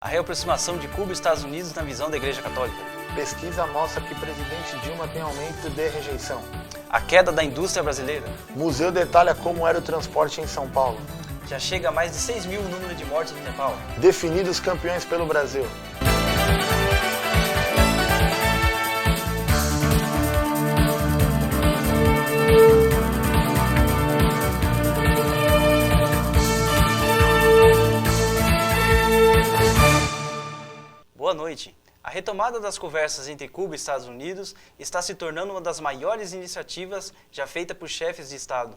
A reaproximação de Cuba e Estados Unidos na visão da Igreja Católica. Pesquisa mostra que presidente Dilma tem aumento de rejeição. A queda da indústria brasileira. Museu detalha como era o transporte em São Paulo. Já chega a mais de 6 mil o número de mortes no Nepal. Definidos campeões pelo Brasil. Boa noite. A retomada das conversas entre Cuba e Estados Unidos está se tornando uma das maiores iniciativas já feita por chefes de Estado.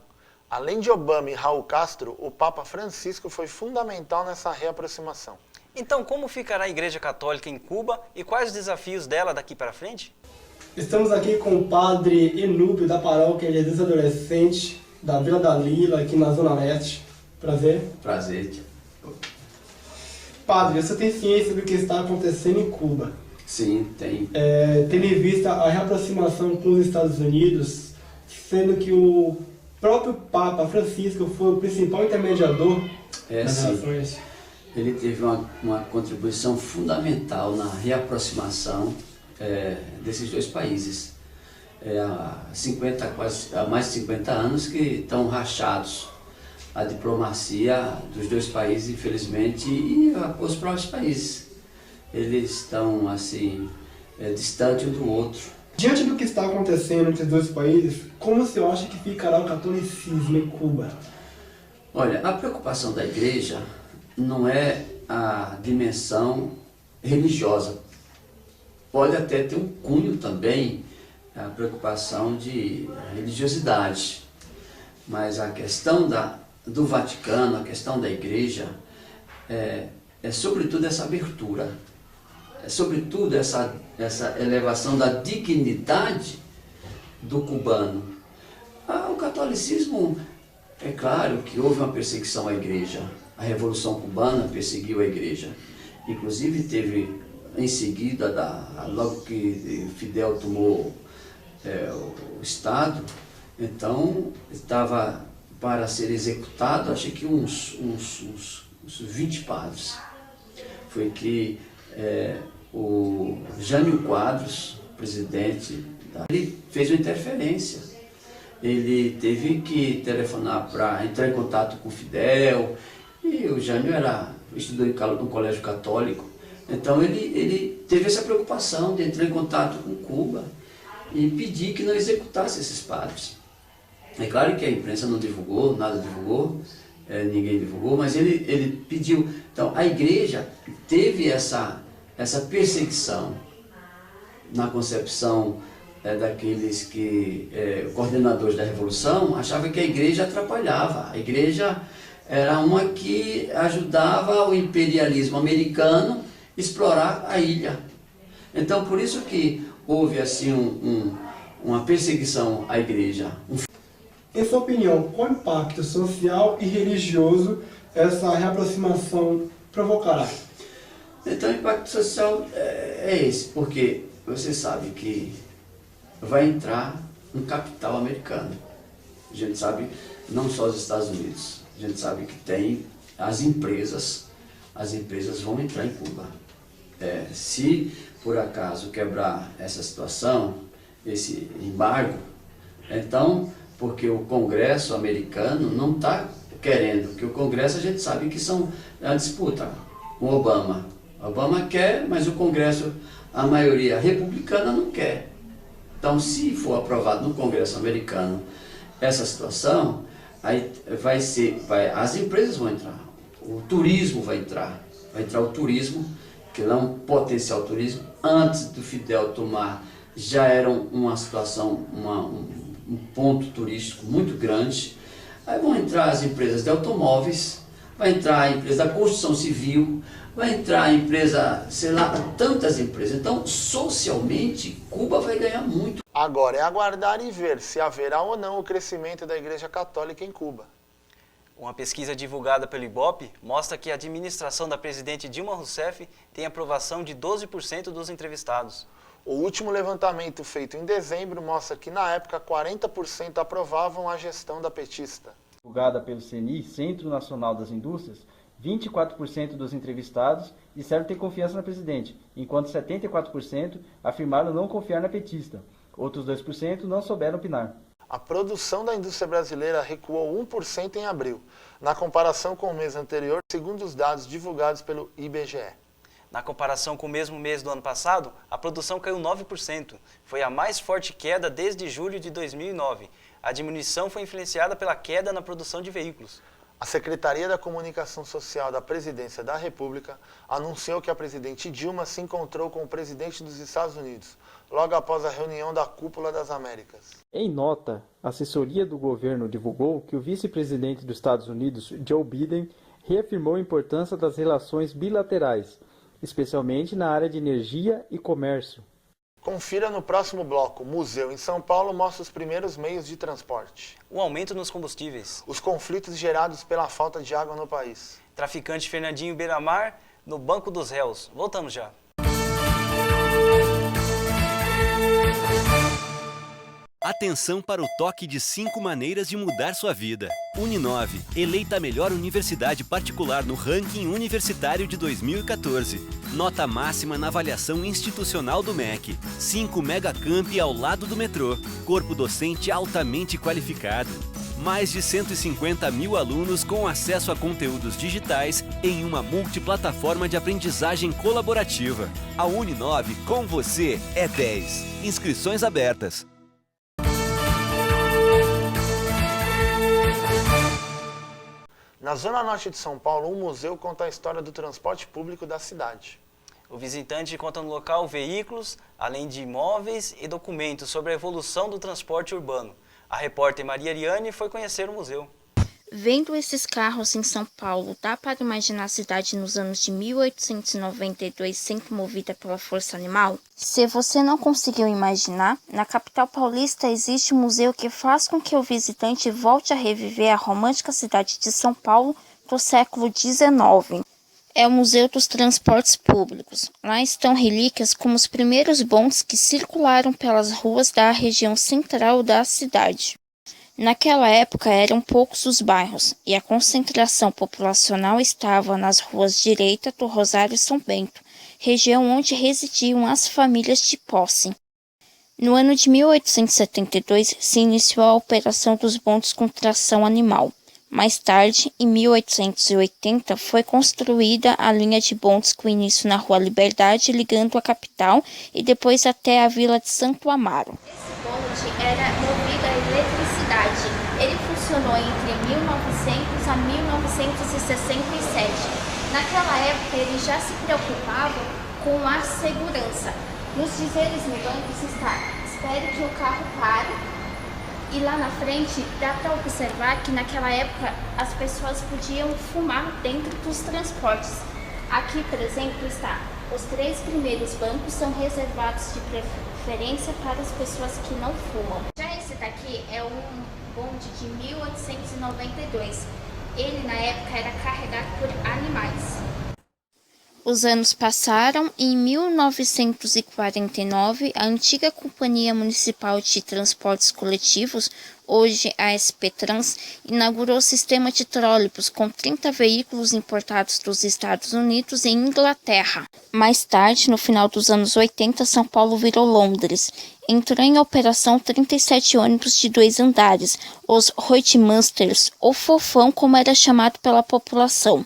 Além de Obama e Raul Castro, o Papa Francisco foi fundamental nessa reaproximação. Então, como ficará a Igreja Católica em Cuba e quais os desafios dela daqui para frente? Estamos aqui com o padre Enúbio, da paróquia de Jesus Adolescente, da Vila da Lila, aqui na Zona Leste. Prazer. Prazer. Padre, você tem ciência do que está acontecendo em Cuba? Sim, tem. Tendo em vista a reaproximação com os Estados Unidos, sendo que o próprio Papa Francisco foi o principal intermediador das relações. Ele teve uma contribuição fundamental na reaproximação desses dois países. Há mais de 50 anos que estão rachados a diplomacia dos dois países, infelizmente, e os próprios países. Eles estão, assim, distantes um do outro. Diante do que está acontecendo entre os dois países, como você acha que ficará o catolicismo em Cuba? Olha, a preocupação da igreja não é a dimensão religiosa. Pode até ter um cunho também, a preocupação de religiosidade. Mas a questão do Vaticano, a questão da igreja, é sobretudo essa abertura, é sobretudo essa elevação da dignidade do cubano. O catolicismo, é claro que houve uma perseguição à igreja, a Revolução Cubana perseguiu a igreja, inclusive teve em seguida, logo que Fidel tomou o Estado, então estava para ser executado, acho que uns 20 padres. Foi que o Jânio Quadros, presidente, ele fez uma interferência. Ele teve que telefonar para entrar em contato com o Fidel, e o Jânio estudou no colégio católico, então ele teve essa preocupação de entrar em contato com Cuba e pedir que não executasse esses padres. É claro que a imprensa não divulgou, nada divulgou, ninguém divulgou, mas ele pediu. Então, a igreja teve essa perseguição na concepção daqueles coordenadores da Revolução, achavam que a igreja atrapalhava. A igreja era uma que ajudava o imperialismo americano a explorar a ilha. Então, por isso que houve assim uma perseguição à igreja. Em sua opinião, qual impacto social e religioso essa reaproximação provocará? Então, o impacto social é esse, porque você sabe que vai entrar um capital americano. A gente sabe, não só os Estados Unidos, a gente sabe que tem as empresas vão entrar em Cuba. Se por acaso quebrar essa situação, esse embargo, então, porque o Congresso americano não está querendo, que o Congresso a gente sabe que são a disputa com o Obama. O Obama quer, mas o Congresso, a maioria republicana não quer. Então, se for aprovado no Congresso americano essa situação, aí as empresas vão entrar, o turismo vai entrar o turismo, que é um potencial turismo. Antes do Fidel tomar, já era uma situação, um ponto turístico muito grande. Aí vão entrar as empresas de automóveis, vai entrar a empresa da construção civil, vai entrar a empresa, sei lá, tantas empresas. Então, socialmente, Cuba vai ganhar muito. Agora é aguardar e ver se haverá ou não o crescimento da Igreja Católica em Cuba. Uma pesquisa divulgada pelo IBOPE mostra que a administração da presidente Dilma Rousseff tem aprovação de 12% dos entrevistados. O último levantamento feito em dezembro mostra que, na época, 40% aprovavam a gestão da petista. Divulgada pelo CNI, Centro Nacional das Indústrias, 24% dos entrevistados disseram ter confiança na presidente, enquanto 74% afirmaram não confiar na petista. Outros 2% não souberam opinar. A produção da indústria brasileira recuou 1% em abril, na comparação com o mês anterior, segundo os dados divulgados pelo IBGE. Na comparação com o mesmo mês do ano passado, a produção caiu 9%. Foi a mais forte queda desde julho de 2009. A diminuição foi influenciada pela queda na produção de veículos. A Secretaria da Comunicação Social da Presidência da República anunciou que a presidente Dilma se encontrou com o presidente dos Estados Unidos, logo após a reunião da Cúpula das Américas. Em nota, a assessoria do governo divulgou que o vice-presidente dos Estados Unidos, Joe Biden, reafirmou a importância das relações bilaterais, especialmente na área de energia e comércio. Confira no próximo bloco. Museu em São Paulo mostra os primeiros meios de transporte. O aumento nos combustíveis. Os conflitos gerados pela falta de água no país. Traficante Fernandinho Beiramar no banco dos réus. Voltamos já. Atenção para o toque de 5 maneiras de mudar sua vida. Uninove, eleita a melhor universidade particular no ranking universitário de 2014. Nota máxima na avaliação institucional do MEC. 5 megacampi ao lado do metrô. Corpo docente altamente qualificado. Mais de 150 mil alunos com acesso a conteúdos digitais em uma multiplataforma de aprendizagem colaborativa. A Uninove, com você, é 10. Inscrições abertas. Na zona norte de São Paulo, um museu conta a história do transporte público da cidade. O visitante encontra no local veículos, além de imóveis e documentos sobre a evolução do transporte urbano. A repórter Maria Ariane foi conhecer o museu. Vendo esses carros em São Paulo, dá para imaginar a cidade nos anos de 1892 sendo movida pela força animal? Se você não conseguiu imaginar, na capital paulista existe um museu que faz com que o visitante volte a reviver a romântica cidade de São Paulo do século XIX. É o Museu dos Transportes Públicos. Lá estão relíquias como os primeiros bondes que circularam pelas ruas da região central da cidade. Naquela época eram poucos os bairros e a concentração populacional estava nas ruas direita do Rosário São Bento, região onde residiam as famílias de posse. No ano de 1872 se iniciou a operação dos bondes com tração animal. Mais tarde, em 1880, foi construída a linha de bondes com início na Rua Liberdade, ligando a capital e depois até a Vila de Santo Amaro. Esse bonde era movido a eletricidade. Ele funcionou entre 1900 a 1967. Naquela época, ele já se preocupava com a segurança. Nos dizeres no banco está: espere que o carro pare. E lá na frente dá para observar que naquela época as pessoas podiam fumar dentro dos transportes. Aqui, por exemplo, está: os 3 primeiros bancos são reservados de preferência para as pessoas que não fumam. Já esse daqui é um bonde de 1892. Ele na época era carregado por animais. Os anos passaram e em 1949, a antiga Companhia Municipal de Transportes Coletivos, hoje a SP Trans, inaugurou o sistema de trólebus com 30 veículos importados dos Estados Unidos e Inglaterra. Mais tarde, no final dos anos 80, São Paulo virou Londres. Entrou em operação 37 ônibus de 2 andares, os Roadmasters, ou Fofão como era chamado pela população.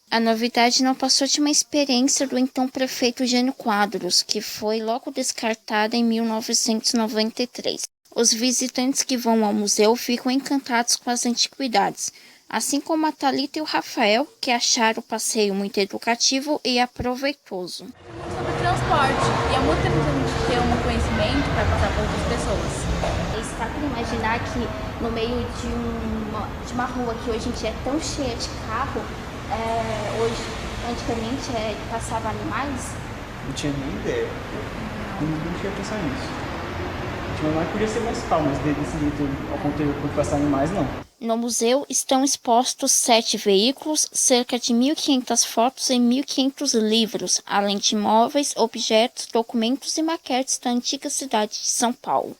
A novidade não passou de uma experiência do então prefeito Jânio Quadros, que foi logo descartada em 1993. Os visitantes que vão ao museu ficam encantados com as antiguidades, assim como a Thalita e o Rafael, que acharam o passeio muito educativo e aproveitoso. Sobre transporte, e é muito importante ter um conhecimento para passar para outras pessoas. Está para imaginar que no meio de uma rua que hoje em dia é tão cheia de carro, hoje, antigamente, passava animais? Não tinha nem ideia. Não tinha pensado nisso. Tinha mais podia ser mais calmo, mas desse jeito, ao conteúdo de passar animais, não. No museu estão expostos 7 veículos, cerca de 1.500 fotos e 1.500 livros, além de imóveis, objetos, documentos e maquetes da antiga cidade de São Paulo.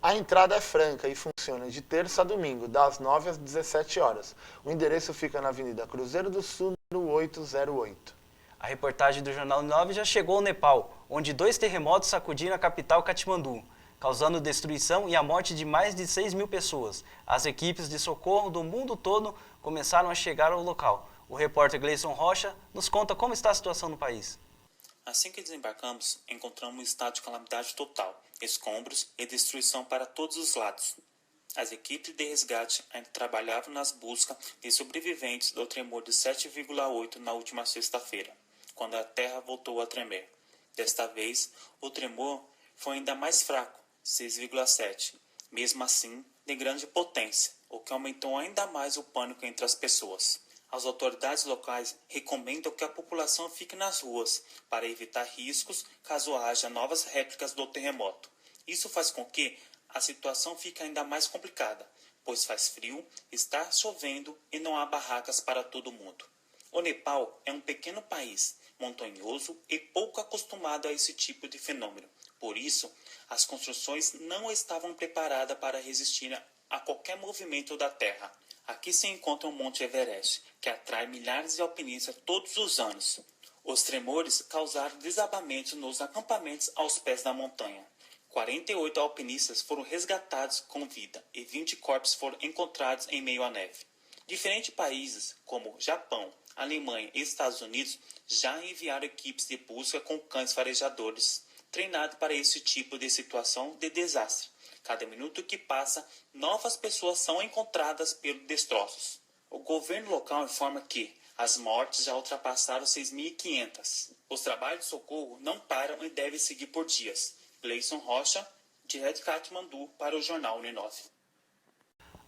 A entrada é franca e funciona de terça a domingo, das 9 às 17 horas. O endereço fica na Avenida Cruzeiro do Sul, número 808. A reportagem do Jornal 9 já chegou ao Nepal, onde 2 terremotos sacudiram a capital Katmandu, causando destruição e a morte de mais de 6.000 pessoas. As equipes de socorro do mundo todo começaram a chegar ao local. O repórter Gleison Rocha nos conta como está a situação no país. Assim que desembarcamos, encontramos um estado de calamidade total, escombros e destruição para todos os lados. As equipes de resgate ainda trabalhavam nas buscas de sobreviventes do tremor de 7,8 na última sexta-feira, quando a terra voltou a tremer. Desta vez, o tremor foi ainda mais fraco, 6,7, mesmo assim de grande potência, o que aumentou ainda mais o pânico entre as pessoas. As autoridades locais recomendam que a população fique nas ruas para evitar riscos caso haja novas réplicas do terremoto. Isso faz com que a situação fique ainda mais complicada, pois faz frio, está chovendo e não há barracas para todo mundo. O Nepal é um pequeno país, montanhoso e pouco acostumado a esse tipo de fenômeno. Por isso, as construções não estavam preparadas para resistir a qualquer movimento da terra. Aqui se encontra o Monte Everest, que atrai milhares de alpinistas todos os anos. Os tremores causaram desabamentos nos acampamentos aos pés da montanha. 48 alpinistas foram resgatados com vida e 20 corpos foram encontrados em meio à neve. Diferentes países, como Japão, Alemanha e Estados Unidos, já enviaram equipes de busca com cães farejadores, treinados para esse tipo de situação de desastre. Cada minuto que passa, novas pessoas são encontradas pelos destroços. O governo local informa que as mortes já ultrapassaram 6.500. Os trabalhos de socorro não param e devem seguir por dias. Gleison Rocha, direto de Katmandu, para o Jornal Uni9.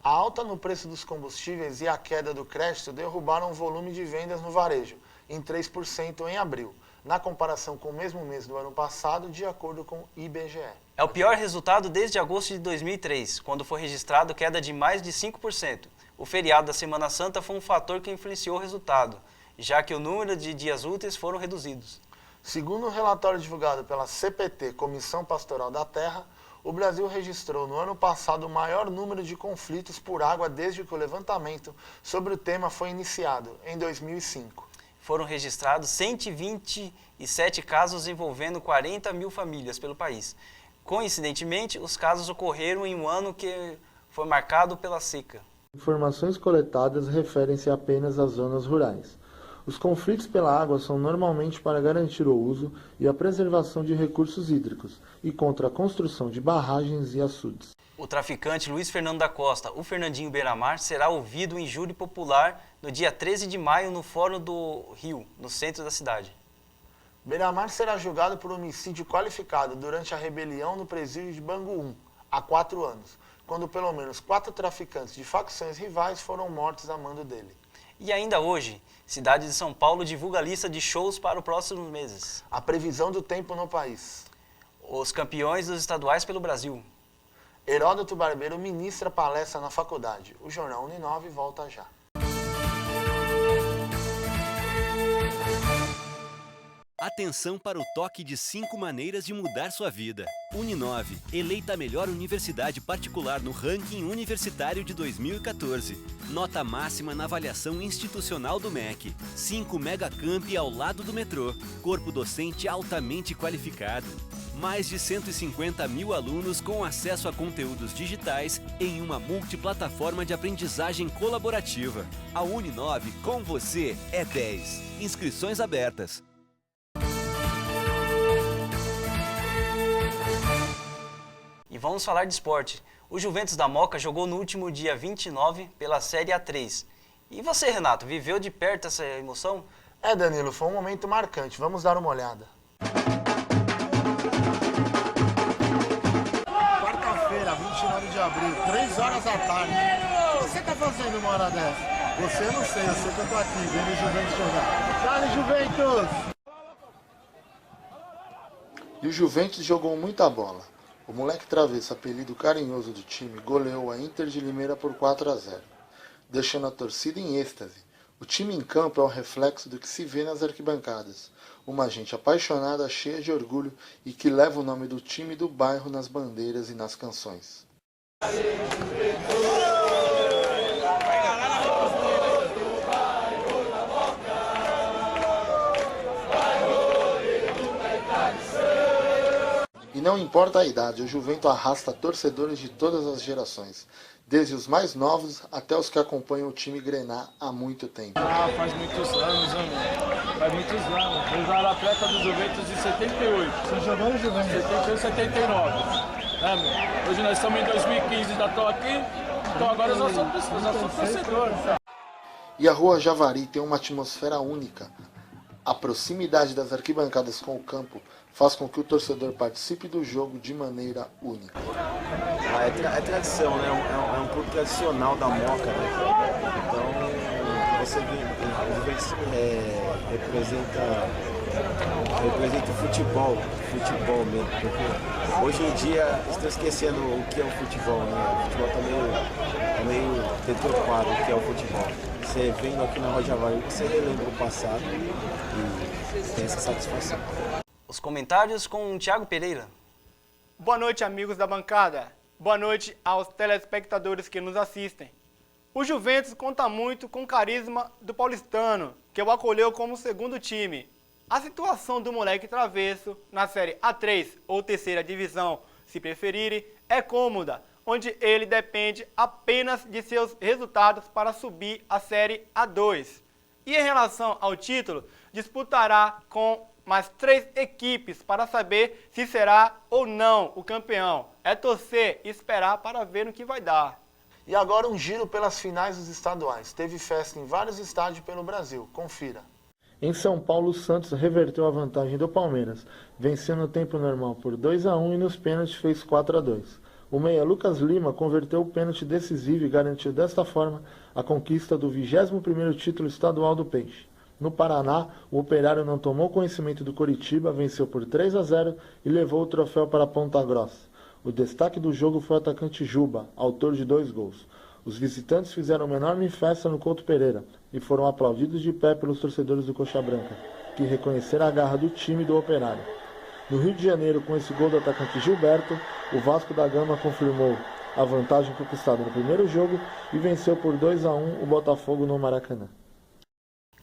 A alta no preço dos combustíveis e a queda do crédito derrubaram o volume de vendas no varejo, em 3% em abril, na comparação com o mesmo mês do ano passado, de acordo com o IBGE. É o pior resultado desde agosto de 2003, quando foi registrado queda de mais de 5%. O feriado da Semana Santa foi um fator que influenciou o resultado, já que o número de dias úteis foram reduzidos. Segundo o relatório divulgado pela CPT, Comissão Pastoral da Terra, o Brasil registrou no ano passado o maior número de conflitos por água desde que o levantamento sobre o tema foi iniciado, em 2005. Foram registrados 127 casos envolvendo 40.000 famílias pelo país. Coincidentemente, os casos ocorreram em um ano que foi marcado pela seca. Informações coletadas referem-se apenas às zonas rurais. Os conflitos pela água são normalmente para garantir o uso e a preservação de recursos hídricos e contra a construção de barragens e açudes. O traficante Luiz Fernando da Costa, o Fernandinho Beiramar, será ouvido em júri popular no dia 13 de maio no Fórum do Rio, no centro da cidade. Beiramar será julgado por homicídio qualificado durante a rebelião no presídio de Bangu 1, há 4 anos, quando pelo menos 4 traficantes de facções rivais foram mortos a mando dele. E ainda hoje, cidade de São Paulo divulga a lista de shows para os próximos meses. A previsão do tempo no país. Os campeões dos estaduais pelo Brasil. Heródoto Barbeiro ministra palestra na faculdade. O Jornal Uni9 volta já. Atenção para o toque de 5 maneiras de mudar sua vida. Uni9, eleita a melhor universidade particular no ranking universitário de 2014. Nota máxima na avaliação institucional do MEC. 5 megacampi ao lado do metrô. Corpo docente altamente qualificado. Mais de 150.000 alunos com acesso a conteúdos digitais em uma multiplataforma de aprendizagem colaborativa. A Uni9 com você é 10. Inscrições abertas. E vamos falar de esporte. O Juventus da Moca jogou no último dia 29 pela Série A3. E você, Renato, viveu de perto essa emoção? Danilo, foi um momento marcante. Vamos dar uma olhada. Quarta-feira, 29 de abril, 3 horas da tarde. O que você tá fazendo uma hora dessa? Você eu não sei, eu sei que eu tô aqui, vendo o Juventus jogar. Dale, Juventus! E o Juventus jogou muita bola. O moleque travesso, apelido carinhoso do time, goleou a Inter de Limeira por 4-0, deixando a torcida em êxtase. O time em campo é o reflexo do que se vê nas arquibancadas. Uma gente apaixonada, cheia de orgulho e que leva o nome do time do bairro nas bandeiras e nas canções. E não importa a idade, o Juventus arrasta torcedores de todas as gerações, desde os mais novos até os que acompanham o time Grená há muito tempo. Faz muitos anos, amigo. Faz muitos anos. Eu era atleta do Juventus em 78. Você jogou no Juventus? 78, 79. Meu? Hoje nós estamos em 2015, já estou aqui, então agora eu já sou torcedor. E a Rua Javari tem uma atmosfera única. A proximidade das arquibancadas com o campo faz com que o torcedor participe do jogo de maneira única. É tradição, né? É um clube tradicional da Moca, né? Então, você vê, o Juventus representa o futebol mesmo, porque hoje em dia estão esquecendo o que é o futebol, né? O futebol tá meio deturpado, o que é o futebol. Você vendo aqui na Rua Javari, você relembra o passado e tem essa satisfação. Os comentários com o Thiago Pereira. Boa noite, amigos da bancada. Boa noite aos telespectadores que nos assistem. O Juventus conta muito com o carisma do paulistano, que o acolheu como segundo time. A situação do moleque travesso na Série A3 ou terceira divisão, se preferirem, é cômoda, onde ele depende apenas de seus resultados para subir a Série A2. E em relação ao título, disputará com mais 3 equipes para saber se será ou não o campeão. É torcer e esperar para ver no que vai dar. E agora um giro pelas finais dos estaduais. Teve festa em vários estádios pelo Brasil. Confira. Em São Paulo, o Santos reverteu a vantagem do Palmeiras, vencendo no tempo normal por 2-1 e nos pênaltis fez 4-2. O meia Lucas Lima converteu o pênalti decisivo e garantiu desta forma a conquista do 21º título estadual do Peixe. No Paraná, o Operário não tomou conhecimento do Coritiba, venceu por 3-0 e levou o troféu para Ponta Grossa. O destaque do jogo foi o atacante Juba, autor de 2 gols. Os visitantes fizeram uma enorme festa no Couto Pereira e foram aplaudidos de pé pelos torcedores do Coxa Branca, que reconheceram a garra do time do Operário. No Rio de Janeiro, com esse gol do atacante Gilberto, o Vasco da Gama confirmou a vantagem conquistada no primeiro jogo e venceu por 2-1 o Botafogo no Maracanã.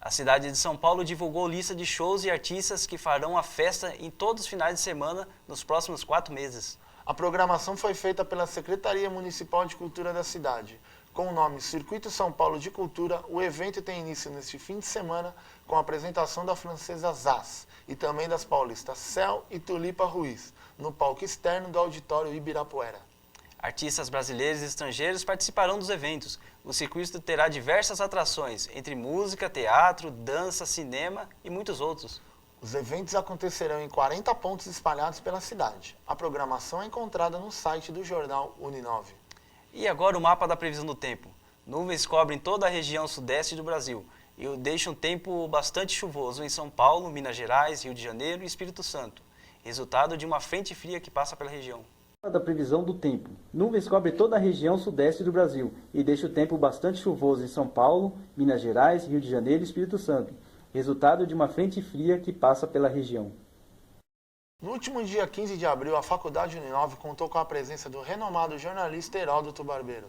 A cidade de São Paulo divulgou lista de shows e artistas que farão a festa em todos os finais de semana nos próximos 4 meses. A programação foi feita pela Secretaria Municipal de Cultura da cidade. Com o nome Circuito São Paulo de Cultura, o evento tem início neste fim de semana com a apresentação da francesa Zaz e também das paulistas Céu e Tulipa Ruiz, no palco externo do Auditório Ibirapuera. Artistas brasileiros e estrangeiros participarão dos eventos. O circuito terá diversas atrações, entre música, teatro, dança, cinema e muitos outros. Os eventos acontecerão em 40 pontos espalhados pela cidade. A programação é encontrada no site do jornal Uni9. E agora o mapa da previsão do tempo. Nuvens cobrem toda a região sudeste do Brasil e deixam um tempo bastante chuvoso em São Paulo, Minas Gerais, Rio de Janeiro e Espírito Santo, resultado de uma frente fria que passa pela região. Da previsão do tempo. Nuvens cobrem toda a região sudeste do Brasil e deixa o tempo bastante chuvoso em São Paulo, Minas Gerais, Rio de Janeiro e Espírito Santo, resultado de uma frente fria que passa pela região. No último dia 15 de abril, a Faculdade Uni9 contou com a presença do renomado jornalista Heródoto Barbeiro.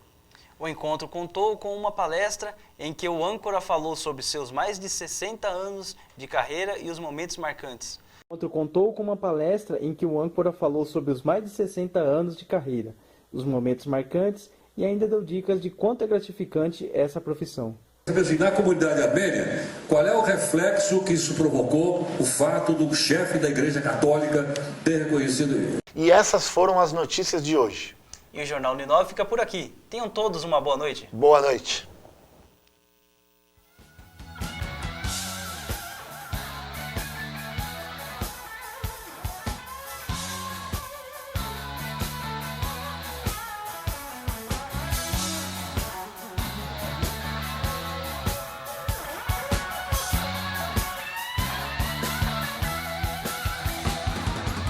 O encontro contou com uma palestra em que o âncora falou sobre seus mais de 60 anos de carreira e os momentos marcantes. O encontro contou com uma palestra em que o âncora falou sobre os mais de 60 anos de carreira, os momentos marcantes e ainda deu dicas de quanto é gratificante essa profissão. Na comunidade armênia, qual é o reflexo que isso provocou, o fato do chefe da Igreja Católica ter reconhecido ele? E essas foram as notícias de hoje. E o Jornal Uni9 fica por aqui. Tenham todos uma boa noite. Boa noite.